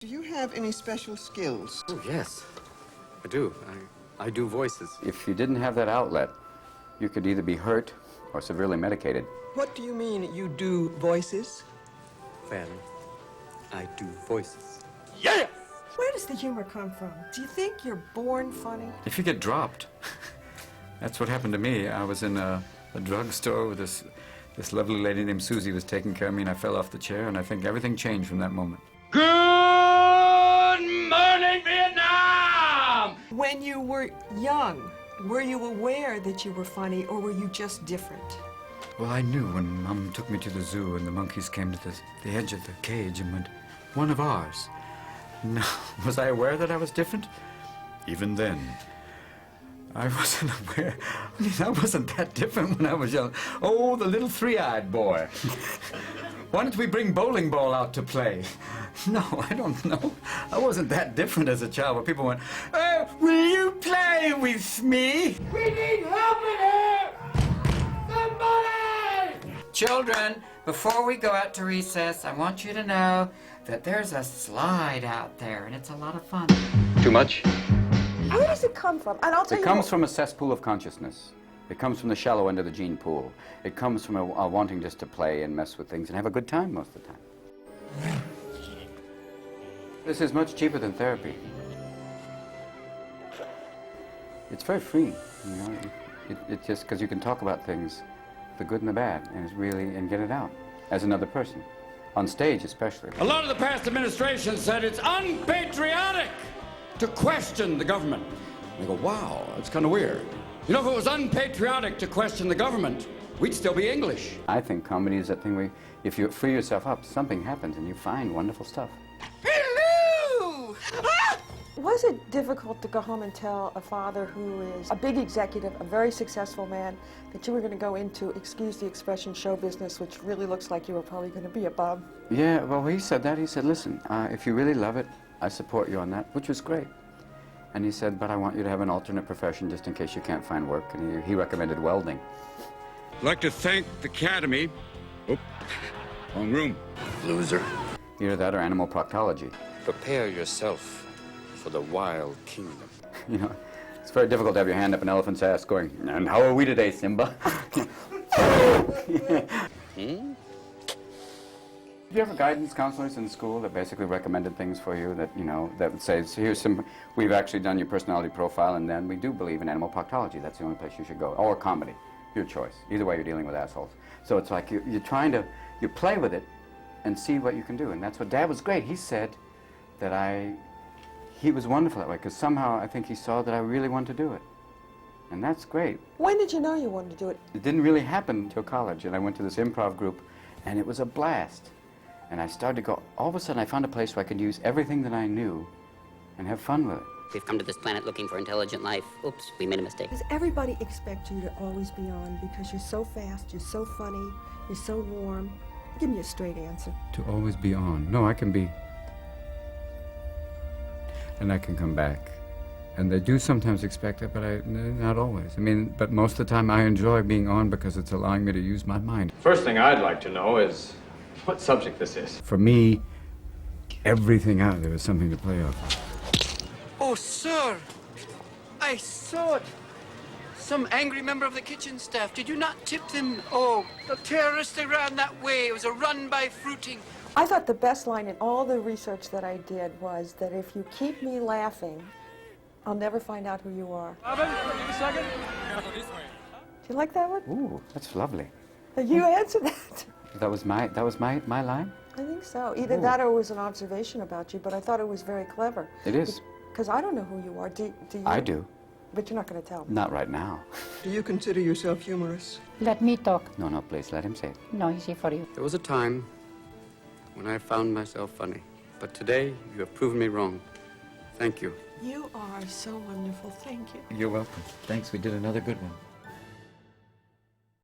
Do you have any special skills? Oh, yes, I do. I do voices. If you didn't have that outlet, you could either be hurt or severely medicated. What do you mean you do voices? Well, I do voices. Yeah! Where does the humor come from? Do you think you're born funny? If you get dropped, that's what happened to me. I was in a drugstore with this lovely lady named Susie was taking care of me, and I fell off the chair, and I think everything changed from that moment. Good morning, Vietnam! When you were young, were you aware that you were funny, or were you just different? Well, I knew when Mom took me to the zoo and the monkeys came to the edge of the cage and went, "One of ours." No, was I aware that I was different? Even then, I wasn't aware. I mean, I wasn't that different when I was young. Oh, the little three-eyed boy. Why don't we bring bowling ball out to play? No, I don't know. I wasn't that different as a child where people went, "Will you play with me?" We need help in here! Somebody! Children, before we go out to recess, I want you to know that there's a slide out there, and it's a lot of fun. Too much? Where does it come from? And I'll tell It you comes what. from a cesspool of consciousness. It comes from the shallow end of the gene pool. It comes from a wanting just to play and mess with things and have a good time most of the time. This is much cheaper than therapy. It's very free, you know. It's just because you can talk about things, the good and the bad, and get it out as another person, on stage especially. A lot of the past administration said it's unpatriotic to question the government. I go, wow, that's kind of weird. You know, if it was unpatriotic to question the government, we'd still be English. I think comedy is that thing where if you free yourself up, something happens and you find wonderful stuff. Hello! Was it difficult to go home and tell a father who is a big executive, a very successful man, that you were going to go into, excuse the expression, show business, which really looks like you were probably going to be a bum? Yeah, well, he said that. He said, "Listen, if you really love it, I support you on that," which was great. And he said, "But I want you to have an alternate profession just in case you can't find work." And he recommended welding. I'd like to thank the Academy. Oh, wrong room. Loser. Either that or animal proctology. Prepare yourself for the wild kingdom. You know, it's very difficult to have your hand up an elephant's ass going, "And how are we today, Simba?" Did you have guidance counselors in school that basically recommended things for you that, you know, that would say, "So here's some, we've actually done your personality profile, and then we do believe in animal proctology. That's the only place you should go." Or comedy, your choice. Either way, you're dealing with assholes. So it's like you're trying to, you play with it and see what you can do. And that's what Dad was great. He said that he was wonderful that way, because somehow I think he saw that I really wanted to do it. And that's great. When did you know you wanted to do it? It didn't really happen until college, and I went to this improv group, and it was a blast. And I started to go, all of a sudden I found a place where I could use everything that I knew and have fun with it. We've come to this planet looking for intelligent life. Oops, we made a mistake. Does everybody expect you to always be on because you're so fast, you're so funny, you're so warm? Give me a straight answer. To always be on. No, I can be. And I can come back. And they do sometimes expect it, but not always. I mean, but most of the time I enjoy being on because it's allowing me to use my mind. First thing I'd like to know is what subject this is. For me, everything out there is something to play off. Oh, sir, I saw it. Some angry member of the kitchen staff. Did you not tip them? Oh, the terrorists, they ran that way. It was a run by fruiting. I thought the best line in all the research that I did was that if you keep me laughing, I'll never find out who you are. Robin, give a second. Do you like that one? Ooh, that's lovely. You answered that. That was my line? I think so. Either that or it was an observation about you, but I thought it was very clever. It is. Because I don't know who you are. Do you? I do. But you're not going to tell me. Not right now. Do you consider yourself humorous? Let me talk. No, please, let him say it. No, easy for you. There was a time when I found myself funny, but today you have proven me wrong. Thank you. You are so wonderful. Thank you. You're welcome. Thanks, we did another good one.